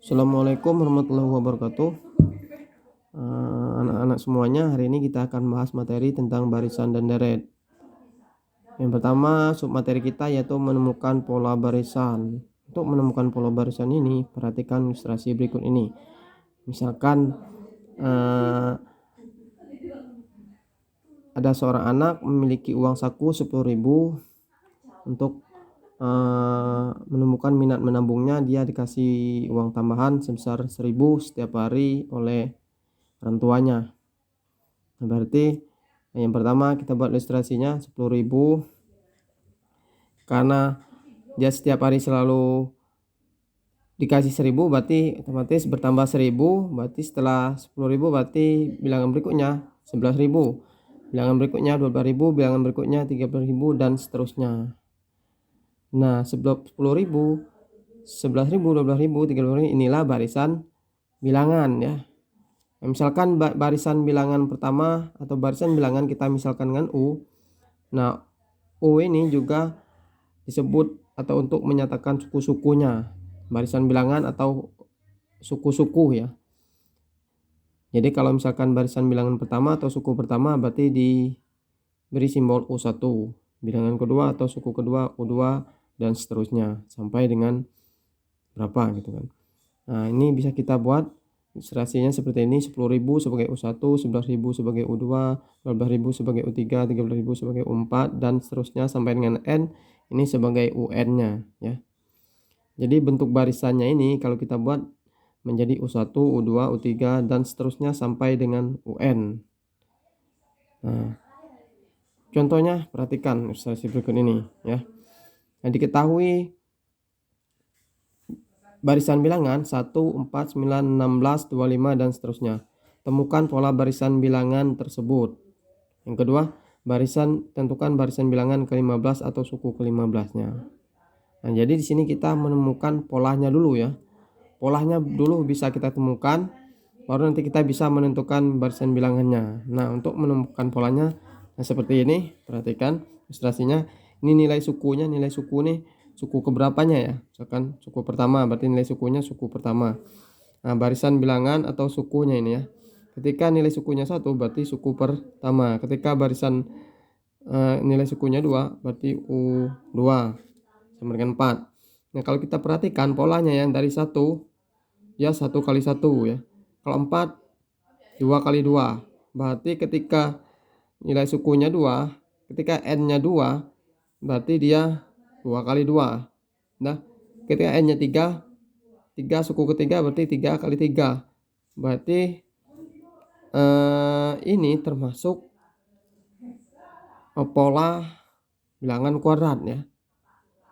Assalamualaikum warahmatullahi wabarakatuh. Anak-anak semuanya, hari ini kita akan bahas materi tentang barisan dan deret. Yang pertama, submateri kita yaitu menemukan pola barisan. Untuk menemukan pola barisan ini, perhatikan ilustrasi berikut ini. Misalkan ada seorang anak memiliki uang saku 10.000. Untuk menemukan minat menabungnya, dia dikasih uang tambahan sebesar 1.000 setiap hari oleh orang tuanya. Nah, berarti yang pertama kita buat ilustrasinya 10.000, karena dia setiap hari selalu dikasih 1.000, berarti otomatis bertambah 1.000. Berarti setelah 10.000 berarti bilangan berikutnya 11.000, bilangan berikutnya 12.000, bilangan berikutnya 13.000 dan seterusnya. Nah, 10.000, 11.000, 12.000, 13.000, inilah barisan bilangan ya. Misalkan barisan bilangan pertama atau barisan bilangan kita misalkan dengan U. Nah, U ini juga disebut atau untuk menyatakan suku-sukunya, barisan bilangan atau suku-suku ya. Jadi kalau misalkan barisan bilangan pertama atau suku pertama berarti diberi simbol U1, bilangan kedua atau suku kedua U2 dan seterusnya sampai dengan berapa gitu kan. Nah, ini bisa kita buat ilustrasinya seperti ini: 10.000 sebagai U1, 11.000 sebagai U2, 12.000 sebagai U3, 13.000 sebagai U4 dan seterusnya sampai dengan N ini sebagai UN-nya ya. Jadi bentuk barisannya ini kalau kita buat menjadi U1, U2, U3 dan seterusnya sampai dengan UN. Nah, contohnya perhatikan ilustrasi berikut ini ya. Nah, diketahui barisan bilangan 1, 4, 9, 16, 25 dan seterusnya. Temukan pola barisan bilangan tersebut. Yang kedua, tentukan barisan bilangan ke-15 atau suku ke-15-nya. Nah, jadi di sini kita menemukan polanya dulu ya. Polanya dulu bisa kita temukan, baru nanti kita bisa menentukan barisan bilangannya. Nah, untuk menemukan polanya, nah seperti ini, perhatikan ilustrasinya. Ini nilai sukunya, nilai suku nih, suku keberapanya ya. Misalkan suku pertama, berarti nilai sukunya suku pertama. Nah, barisan bilangan atau sukunya ini ya. Ketika nilai sukunya 1 berarti suku pertama. Ketika barisan nilai sukunya 2 berarti U2 sama dengan 4. Nah, kalau kita perhatikan polanya yang dari 1 ya 1 kali 1 ya. Kalau 4 2 kali 2. Berarti ketika nilai sukunya 2, ketika N-nya 2 berarti dia 2 kali 2. Nah, ketika N-nya 3 suku ketiga berarti 3 kali 3. Berarti ini termasuk pola bilangan kuadrat ya.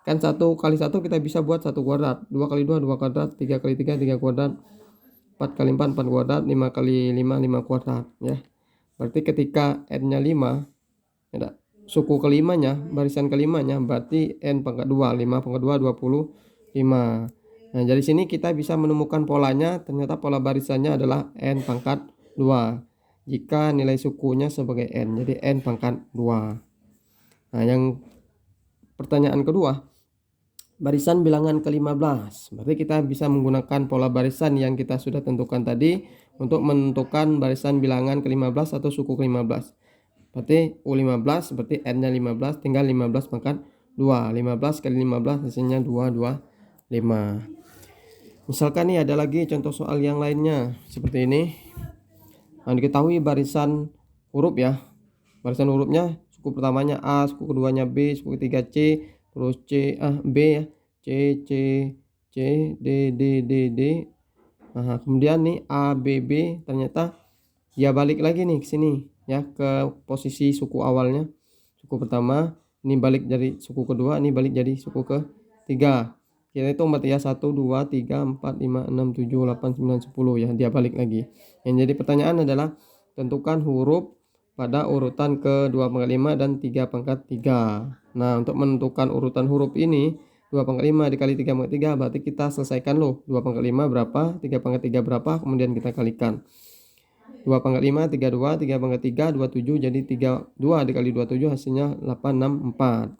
Kan 1 kali 1 kita bisa buat 1 kuadrat, 2 kali 2 2 kuadrat, 3 kali 3 3 kuadrat, 4 kali 4 4 kuadrat, 5 kali 5 5 kuadrat ya. Berarti ketika N-nya 5, ya, suku kelimanya, barisan kelimanya berarti N pangkat 2, 5 pangkat 2 25. Nah, dari sini kita bisa menemukan polanya, ternyata pola barisannya adalah N pangkat 2 jika nilai sukunya sebagai N, jadi N pangkat 2. Nah, yang pertanyaan kedua, barisan bilangan ke-15. Berarti kita bisa menggunakan pola barisan yang kita sudah tentukan tadi untuk menentukan barisan bilangan ke-15 atau suku ke-15. Berarti U15 berarti N-nya 15, tinggal 15 pangkat 2. 15 kali 15 hasilnya 225. Misalkan nih ada lagi contoh soal yang lainnya seperti ini. Nah, diketahui barisan huruf ya. Barisan hurufnya suku pertamanya A, suku keduanya B, suku ketiga C, terus B ya. C C C D D D D. Nah, kemudian nih A B B ternyata dia balik lagi nih ke sini ya, ke posisi suku awalnya. Suku pertama ini balik jadi suku kedua, ini balik jadi suku ketiga. Kita hitung berarti ya 1 2 3 4 5 6 7 8 9 10 ya, dia balik lagi. Yang jadi pertanyaan adalah tentukan huruf pada urutan ke-2/5 dan 3/3. Nah, untuk menentukan urutan huruf ini 2/5 dikali 3/3 berarti kita selesaikan loh. 2/5 berapa, 3/3 berapa, kemudian kita kalikan. 2/5 32, 3/3 27, jadi 32 dikali 27 hasilnya 864.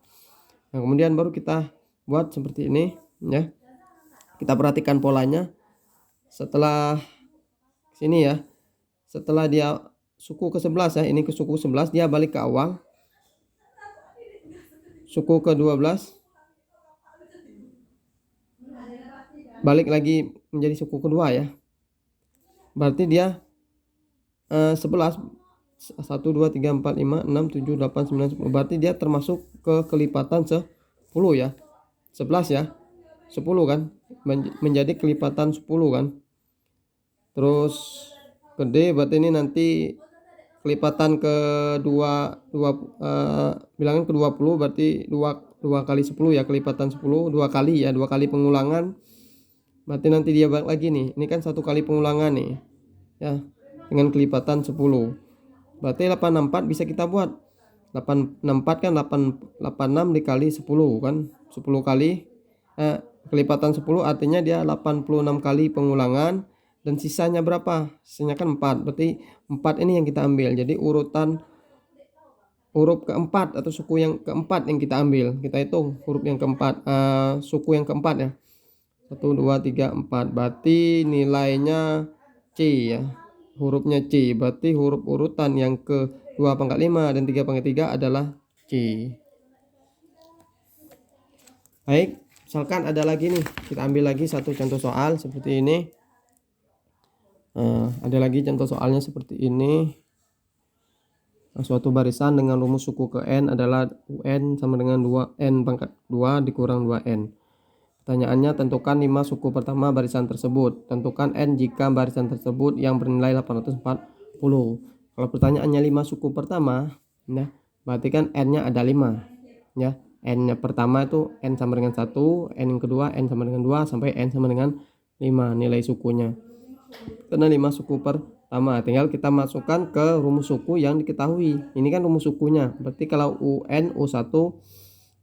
Nah, kemudian baru kita buat seperti ini ya. Kita perhatikan polanya. setelah sini ya, setelah dia suku ke-11 ya, ini ke suku 11, dia balik ke awal. Suku ke-12 balik lagi menjadi suku kedua ya. Berarti dia 11 1 2 3 4 5 6 7 8 9 10. Berarti dia termasuk ke kelipatan 10 ya. 11 ya. 10 kan? Menjadi kelipatan 10 kan? Terus gede berarti ini nanti kelipatan kedua bilangan ke-20 berarti 2 kali 10 ya, kelipatan 10 2 kali ya, 2 kali pengulangan. Berarti nanti dia balik lagi nih. Ini kan 1 kali pengulangan nih. Ya, dengan kelipatan 10. Berarti 864 bisa kita buat. 864 kan 886 dikali 10 kan. 10 kali kelipatan 10 artinya dia 86 kali pengulangan. Dan sisanya berapa? Sisanya kan 4. Berarti 4 ini yang kita ambil. Jadi huruf keempat atau suku yang keempat yang kita ambil. Kita hitung huruf yang keempat, suku yang keempat ya. 1 2 3 4. Berarti nilainya C ya. Hurufnya C. Berarti huruf urutan yang ke 2/5 dan 3/3 adalah C. Baik, misalkan ada lagi nih, kita ambil lagi satu contoh soal seperti ini. Ada lagi contoh soalnya seperti ini. Suatu barisan dengan rumus suku ke n adalah UN sama dengan 2n pangkat 2 dikurang 2n. Pertanyaannya, tentukan 5 suku pertama barisan tersebut. Tentukan n jika barisan tersebut yang bernilai 840. Kalau pertanyaannya 5 suku pertama, nah, berarti kan n-nya ada 5 ya. N-nya pertama itu n sama dengan 1, n yang kedua n sama dengan 2 sampai n sama dengan 5 nilai sukunya. Karena 5 suku pertama, tinggal kita masukkan ke rumus suku yang diketahui. Ini kan rumus sukunya. Berarti kalau UN U1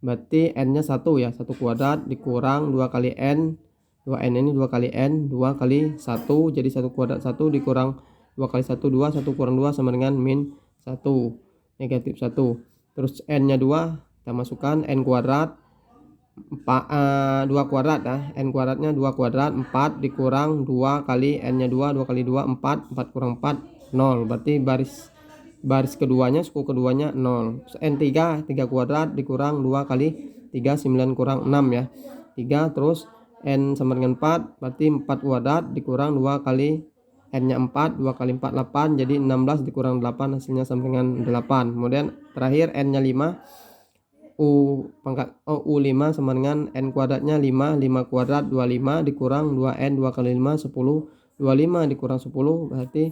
berarti n-nya 1 ya, 1 kuadrat dikurang 2 kali n. 2n ini 2 kali n, 2 kali 1 jadi 1 kuadrat 1 dikurang 2 kali 1 2, 1 kurang 2 sama dengan min 1, negatif 1. Terus n-nya 2, kita masukkan n kuadrat 2 kuadrat ya, n kuadratnya 2 kuadrat 4 dikurang 2 kali n-nya 2, 2 kali 2 4, 4 kurang 4 0. Berarti baris keduanya, suku keduanya 0. N3 3 kuadrat dikurang 2 kali 3 9 kurang 6 ya. 3 terus n sama dengan 4 berarti 4 kuadrat dikurang 2 kali n-nya 4, 2 kali 4 8 jadi 16 dikurang 8 hasilnya sama dengan 8. Kemudian terakhir n-nya 5 U5 sama dengan n kuadratnya 5 kuadrat 25 dikurang 2n 2 kali 5 10, 25 dikurang 10 berarti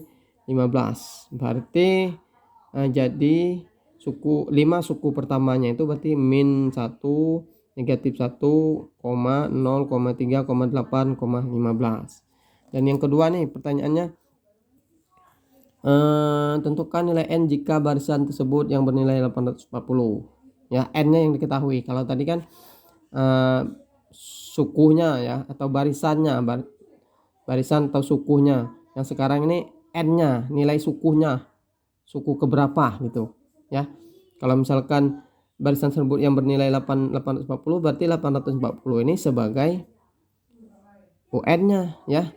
15. Berarti jadi 5 suku pertamanya itu berarti min 1, negatif 1, 0, 3, 8, 15. Dan yang kedua nih pertanyaannya, tentukan nilai n jika barisan tersebut yang bernilai 840 ya. N-nya yang diketahui. Kalau tadi kan sukunya ya atau barisannya, barisan atau sukunya. Yang sekarang ini n-nya, nilai sukunya, suku keberapa gitu ya. Kalau misalkan barisan tersebut yang bernilai 840 berarti 840 ini sebagai UN-nya ya.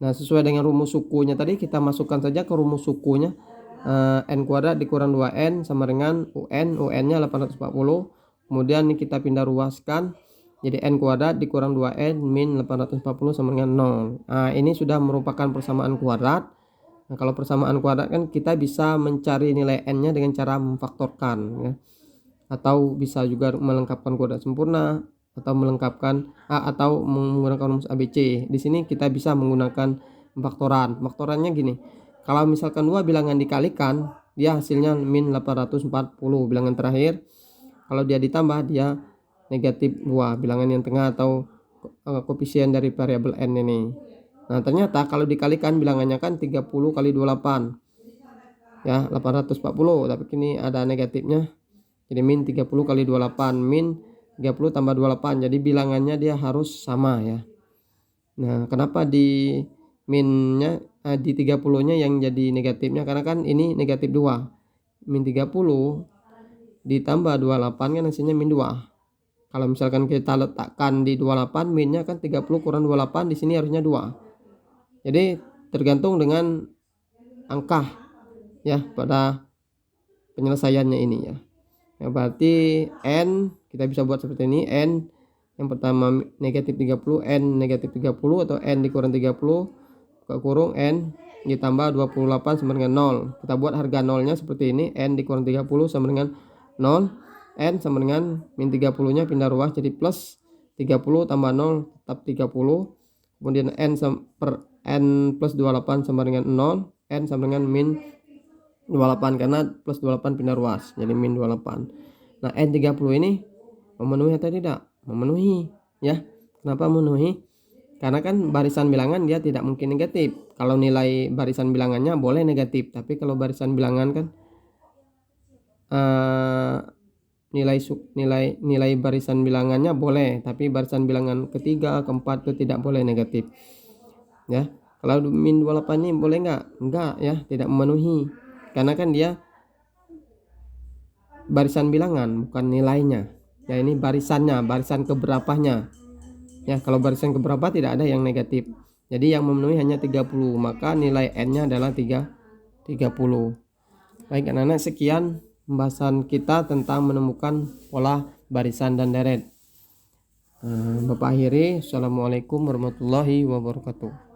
Nah, sesuai dengan rumus sukunya tadi kita masukkan saja ke rumus sukunya. N kuadrat dikurang 2n sama dengan UN-nya 840. Kemudian kita pindah ruaskan jadi n kuadrat dikurang 2n min 840 sama dengan 0. Nah, ini sudah merupakan persamaan kuadrat. Nah, kalau persamaan kuadrat kan kita bisa mencari nilai n-nya dengan cara memfaktorkan ya. Atau bisa juga melengkapkan kuadrat sempurna atau melengkapkan atau menggunakan rumus ABC. Di sini kita bisa menggunakan faktoran. Faktorannya gini. Kalau misalkan dua bilangan dikalikan, dia hasilnya min 840 bilangan terakhir. Kalau dia ditambah dia negatif 2 bilangan yang tengah atau koefisien dari variabel n ini. Nah, ternyata kalau dikalikan bilangannya kan 30 kali 28 ya 840, tapi kini ada negatifnya jadi min 30 kali 28 min 30 tambah 28, jadi bilangannya dia harus sama ya. Nah, kenapa di minnya di 30 nya yang jadi negatifnya, karena kan ini negatif 2 min 30 ditambah 28 kan hasilnya min 2. Kalau misalkan kita letakkan di 28 minnya kan 30 kurang 28 di sini harusnya 2. Jadi tergantung dengan angka ya pada penyelesaiannya ini ya. Berarti n kita bisa buat seperti ini. N yang pertama negatif 30, n negatif 30 atau n dikurang 30 buka kurung n ditambah 28 sama dengan 0. Kita buat harga nolnya seperti ini. N dikurang 30 sama dengan 0. N sama dengan min 30 nya pindah ruas jadi plus 30 tambah 0 tetap 30. Kemudian n per n plus 28 sama dengan 0. N sama dengan min 28 karena plus 28 pindah ruas jadi min 28. Nah N30 ini memenuhi atau tidak? Memenuhi ya. Kenapa memenuhi? Karena kan barisan bilangan dia tidak mungkin negatif. Kalau nilai barisan bilangannya boleh negatif, tapi kalau barisan bilangan kan nilai barisan bilangannya boleh, tapi barisan bilangan ketiga, keempat itu tidak boleh negatif ya. Kalau min 28 ini boleh enggak ya, tidak memenuhi karena kan dia barisan bilangan bukan nilainya ya. Ini barisannya, barisan keberapanya ya. Kalau barisan keberapa tidak ada yang negatif, jadi yang memenuhi hanya 30, maka nilai n nya adalah 30. Baik anak-anak, sekian pembahasan kita tentang menemukan pola barisan dan deret. Bapak akhiri, assalamualaikum warahmatullahi wabarakatuh.